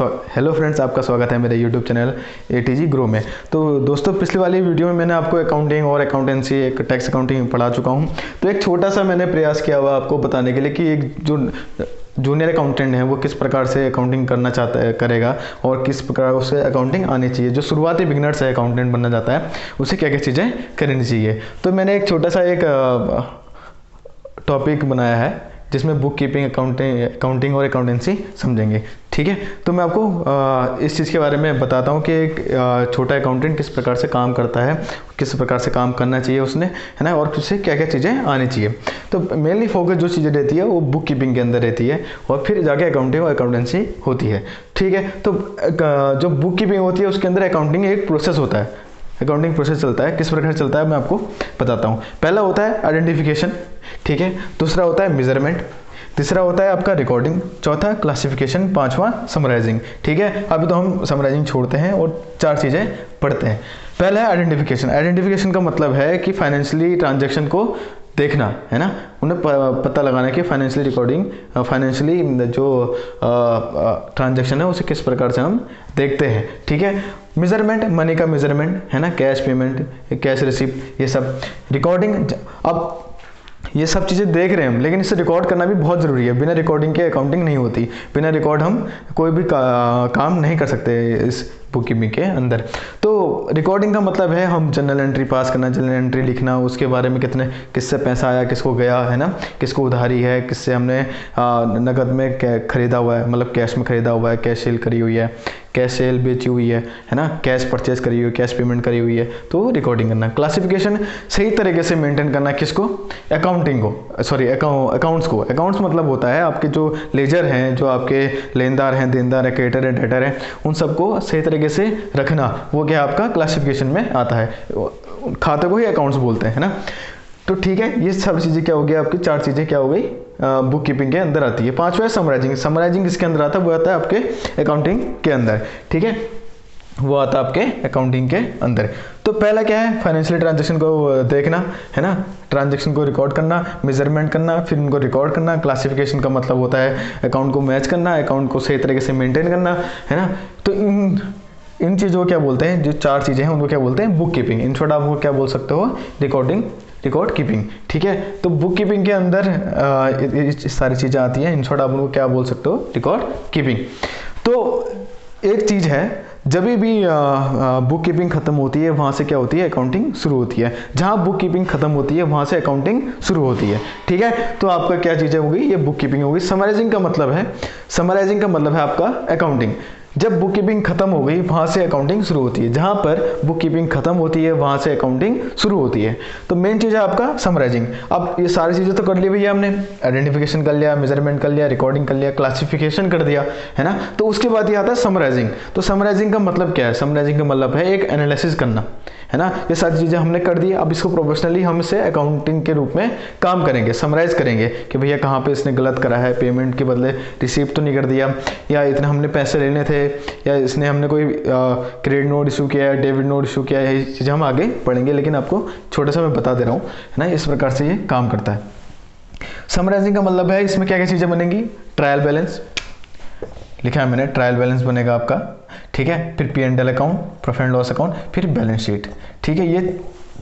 Hello friends, आपका स्वागत है मेरे यूट्यूब चैनल ATG ग्रो में। तो दोस्तों, पिछली वाली वीडियो में मैंने आपको अकाउंटिंग और अकाउंटेंसी, एक टैक्स अकाउंटिंग पढ़ा चुका हूं। तो एक छोटा सा मैंने प्रयास किया हुआ आपको बताने के लिए कि एक जो जूनियर अकाउंटेंट है वो किस प्रकार से अकाउंटिंग करना चाहता है, करेगा, और किस प्रकार उसे अकाउंटिंग आनी चाहिए। जो शुरुआती बिगनर्स है, अकाउंटेंट बनना चाहता है, उसे क्या क्या चीज़ें करनी चाहिए। तो मैंने एक छोटा सा एक टॉपिक बनाया है जिसमें बुक कीपिंग, अकाउंटिंग और अकाउंटेंसी समझेंगे। ठीक है, तो मैं आपको इस चीज़ के बारे में बताता हूँ कि एक छोटा अकाउंटेंट किस प्रकार से काम करता है, किस प्रकार से काम करना चाहिए उसने, है ना, और उसे क्या क्या चीज़ें आनी चाहिए। तो मेनली फोकस जो चीज़ें रहती है वो बुक कीपिंग के अंदर रहती है, और फिर जाके अकाउंटिंग और अकाउंटेंसी होती है। ठीक है, तो जो बुक कीपिंग होती है उसके अंदर अकाउंटिंग एक प्रोसेस होता है, अकाउंटिंग प्रोसेस चलता है। किस प्रकार चलता है मैं आपको बताता हूँ। पहला होता है आइडेंटिफिकेशन, ठीक है, दूसरा होता है मेजरमेंट, तीसरा होता है आपका रिकॉर्डिंग, चौथा क्लासिफिकेशन, पांचवा समराइजिंग। ठीक है, अभी तो हम समराइजिंग छोड़ते हैं और चार चीज़ें पढ़ते हैं। पहला है आइडेंटिफिकेशन। आइडेंटिफिकेशन का मतलब है कि फाइनेंशियली ट्रांजैक्शन को देखना, है ना, उन्हें पता लगाना कि फाइनेंशियली रिकॉर्डिंग, फाइनेंशियली जो ट्रांजैक्शन है उसे किस प्रकार से हम देखते हैं। ठीक है, मेजरमेंट, मनी का मेजरमेंट, है ना, कैश पेमेंट, कैश रिसिप्ट, ये सब। रिकॉर्डिंग, अब ये सब चीज़ें देख रहे हैं हम, लेकिन इसे रिकॉर्ड करना भी बहुत ज़रूरी है। बिना रिकॉर्डिंग के अकाउंटिंग नहीं होती। बिना रिकॉर्ड हम कोई भी काम नहीं कर सकते इस बुक कीपिंग के अंदर। तो रिकॉर्डिंग का मतलब है हम जनरल एंट्री पास करना, जनरल एंट्री लिखना, उसके बारे में किससे पैसा आया, किसको गया, है ना, किसको उधारी है, किससे हमने नकद में खरीदा हुआ है, मतलब कैश में खरीदा हुआ है, कैश सेल करी हुई है, कैश सेल बेची हुई है ना, कैश परचेज करी हुई है, कैश पेमेंट करी हुई है, तो रिकॉर्डिंग करना। क्लासिफिकेशन सही तरीके से मेंटेन करना, किसको, अकाउंटिंग को, सॉरी अकाउंट्स को। अकाउंट्स मतलब होता है आपके जो लेजर हैं, जो आपके लेनदार हैं, देनदार है, क्रेडिटर है, डेटर है, उन सबको सही तरीके से रखना, वो क्या आपका क्लासिफिकेशन में आता है। खाते को ही अकाउंट्स बोलते हैं, है ना। तो ठीक है, ये सब चीज़ें क्या हो गई आपकी, चार चीज़ें क्या हो गई बुक कीपिंग के अंदर आती है। पांचवा है समराइजिंग। समराइजिंग किसके अंदर आता है, वो आता है आपके अकाउंटिंग के अंदर। ठीक है, वो आता है आपके अकाउंटिंग के अंदर। तो पहला क्या है, फाइनेंशियल ट्रांजैक्शन को देखना, है ना, ट्रांजैक्शन को रिकॉर्ड करना, मेजरमेंट करना, फिर उनको रिकॉर्ड करना। क्लासिफिकेशन का मतलब होता है अकाउंट को मैच करना, अकाउंट को सही तरीके से मेंटेन करना, है ना। तो इन चीज़ों को क्या बोलते हैं, जो चार चीज़ें हैं उनको क्या बोलते हैं, बुक कीपिंग। इन शॉर्ट आपको क्या बोल सकते हो, रिकॉर्ड कीपिंग। ठीक है, तो बुक कीपिंग के अंदर सारी चीज़ें आती हैं। इन शॉर्ट आप उनको क्या बोल सकते हो, रिकॉर्ड कीपिंग। तो एक चीज़ है, जब भी बुक कीपिंग खत्म होती है वहाँ से क्या होती है, अकाउंटिंग शुरू होती है। जहाँ बुक कीपिंग खत्म होती है वहाँ से अकाउंटिंग शुरू होती है। ठीक है, तो आपका क्या चीज़ें होगी, ये बुक कीपिंग होगी। समराइजिंग का मतलब है आपका अकाउंटिंग। जब बुक कीपिंग खत्म हो गई वहाँ से अकाउंटिंग शुरू होती है। जहाँ पर बुक कीपिंग खत्म होती है वहाँ से अकाउंटिंग शुरू होती है। तो मेन चीज़ है आपका समराइजिंग। अब ये सारी चीज़ें तो कर ली भैया हमने, आइडेंटिफिकेशन कर लिया, मेजरमेंट कर लिया, रिकॉर्डिंग कर लिया, क्लासिफिकेशन कर दिया, है ना। तो उसके बाद ये आता है समराइजिंग। तो समराइजिंग का मतलब क्या है, समराइजिंग का मतलब है एक एनालिसिस करना, है ना। ये सारी चीज़ें हमने कर दी, अब इसको प्रोफेशनली हम इसे अकाउंटिंग के रूप में काम करेंगे, समराइज करेंगे कि भैया कहाँ पे इसने गलत करा है, पेमेंट के बदले रिसीप्ट तो नहीं कर दिया, या इतने हमने पैसे लेने थे, या इसने हमने कोई क्रेडिट नोट इशू किया है, डेबिट नोट इशू किया है। ये चीज़ें हम आगे पढ़ेंगे, लेकिन आपको छोटा सा मैं बता दे रहा हूँ, है ना। इस प्रकार से ये काम करता है। समराइजिंग का मतलब है इसमें क्या क्या चीज़ें बनेंगी, ट्रायल बैलेंस लिखा है मैंने, ट्रायल बैलेंस बनेगा आपका। ठीक है, फिर P&L account, profit and loss account, फिर बैलेंस शीट। ठीक है, ये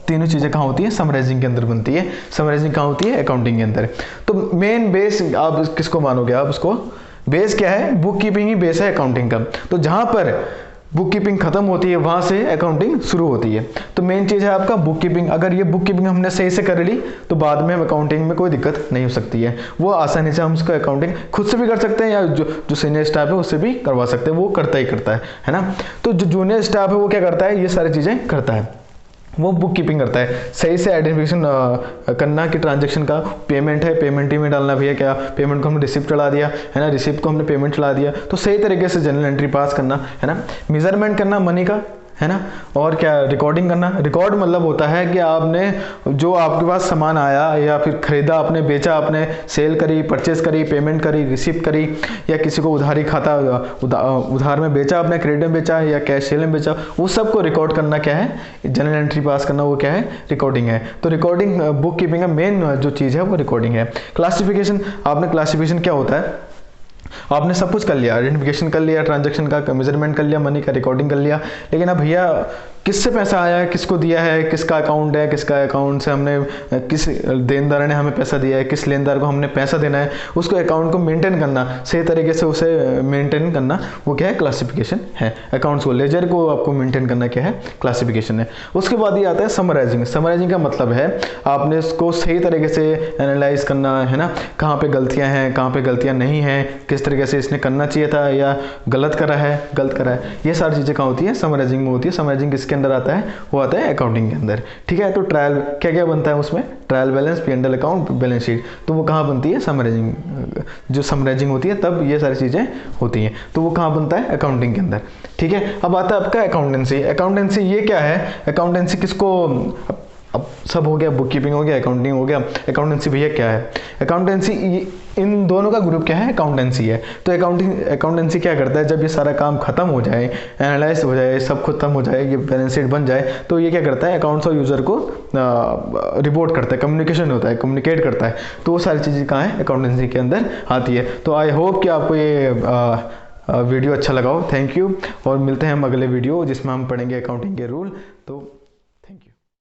तीनों चीज़ें कहाँ होती है, समराइजिंग के अंदर बनती है। समराइजिंग कहाँ होती है, अकाउंटिंग के अंदर। तो मेन बेस आप किसको मानोगे, आप उसको, बेस क्या है, बुक कीपिंग ही बेस है अकाउंटिंग का। तो जहाँ पर बुक कीपिंग खत्म होती है वहाँ से अकाउंटिंग शुरू होती है। तो मेन चीज़ है आपका बुक कीपिंग। अगर ये बुक कीपिंग हमने सही से कर ली तो बाद में हम अकाउंटिंग में कोई दिक्कत नहीं हो सकती है। वो आसानी से हम उसका अकाउंटिंग खुद से भी कर सकते हैं, या जो सीनियर स्टाफ है उससे भी करवा सकते हैं, वो करता ही करता है ना। तो जो जूनियर स्टाफ है वो क्या करता है, ये सारी चीज़ें करता है, वो बुक कीपिंग करता है। सही से आइडेंटिफिकेशन करना कि ट्रांजैक्शन का पेमेंट है, पेमेंट ही में डालना भैया, क्या पेमेंट को हमने रिसिप्ट चढ़ा दिया, है ना, रिसिप्ट को हमने पेमेंट चढ़ा दिया, तो सही तरीके से जनरल एंट्री पास करना, है ना। मेजरमेंट करना मनी का, है ना, और क्या, रिकॉर्डिंग करना। रिकॉर्ड मतलब होता है कि आपने जो आपके पास सामान आया या फिर खरीदा, आपने बेचा, आपने सेल करी, परचेज करी, पेमेंट करी, रिसीव करी, या किसी को उधारी खाता उधार में बेचा, आपने क्रेडिट में बेचा या कैश सेल में बेचा, वो सब को रिकॉर्ड करना क्या है, जनरल एंट्री पास करना, वो क्या है, रिकॉर्डिंग है। तो रिकॉर्डिंग बुक कीपिंग का मेन जो चीज़ है वो रिकॉर्डिंग है। क्लासिफिकेशन, आपने क्लासिफिकेशन क्या होता है, आपने सब कुछ कर लिया, आइडेंटिफिकेशन कर लिया, ट्रांजैक्शन का मेजरमेंट कर लिया, मनी का रिकॉर्डिंग कर लिया, लेकिन अब भैया किससे पैसा आया है, किसको दिया है, किसका अकाउंट है, किसका अकाउंट से हमने, किस देनदार ने हमें पैसा दिया है, किस लेनदार को हमने पैसा देना है, उसको अकाउंट को मेंटेन करना, सही तरीके से उसे मेंटेन करना, वो क्या है, क्लासिफिकेशन है। अकाउंट्स को, लेजर को आपको मेंटेन करना क्या है, क्लासिफिकेशन है। उसके बाद ये आता है समराइजिंग। समराइजिंग का मतलब है आपने इसको सही तरीके से एनालाइज करना है ना, कहाँ पे गलतियाँ हैं, कहाँ पे गलतियाँ नहीं हैं, किस तरीके से इसने करना चाहिए था या गलत करा है, ये सारी चीज़ें कहाँ होती है, समराइजिंग में होती है। समराइजिंग किसके अंदर आता है, वो आता है अकाउंटिंग के अंदर, ठीक है। तो ट्रायल क्या क्या बनता है उसमें, trial balance, P&L account, balance sheet, तो वो कहाँ बनती है, समराइजिंग। जो समराइजिंग होती है तब ये सारी चीज़ें होती हैं, तो वो कहाँ बनता है, अकाउंटिंग के अंदर, ठीक है। अब आता है आपका अकाउंटेंसी। अकाउंटेंसी ये क्या है, अकाउंटेंसी किसको, अब सब हो गया, बुक कीपिंग हो गया, अकाउंटिंग हो गया, अकाउंटेंसी भैया क्या है, अकाउंटेंसी इन दोनों का ग्रुप क्या है, अकाउंटेंसी है। तो अकाउंटेंसी क्या करता है, जब ये सारा काम खत्म हो जाए, एनालाइज हो जाए, सब खत्म हो जाए, ये बैलेंस शीट बन जाए, तो ये क्या करता है, अकाउंट्स और यूजर को रिपोर्ट करता है, कम्युनिकेशन होता है, कम्युनिकेट करता है। तो वो सारी चीज़ें कहाँ है, अकाउंटेंसी के अंदर आती है। तो आई होप कि आपको ये वीडियो अच्छा लगा हो। थैंक यू, और मिलते हैं हम अगले वीडियो जिसमें हम पढ़ेंगे अकाउंटिंग के रूल। तो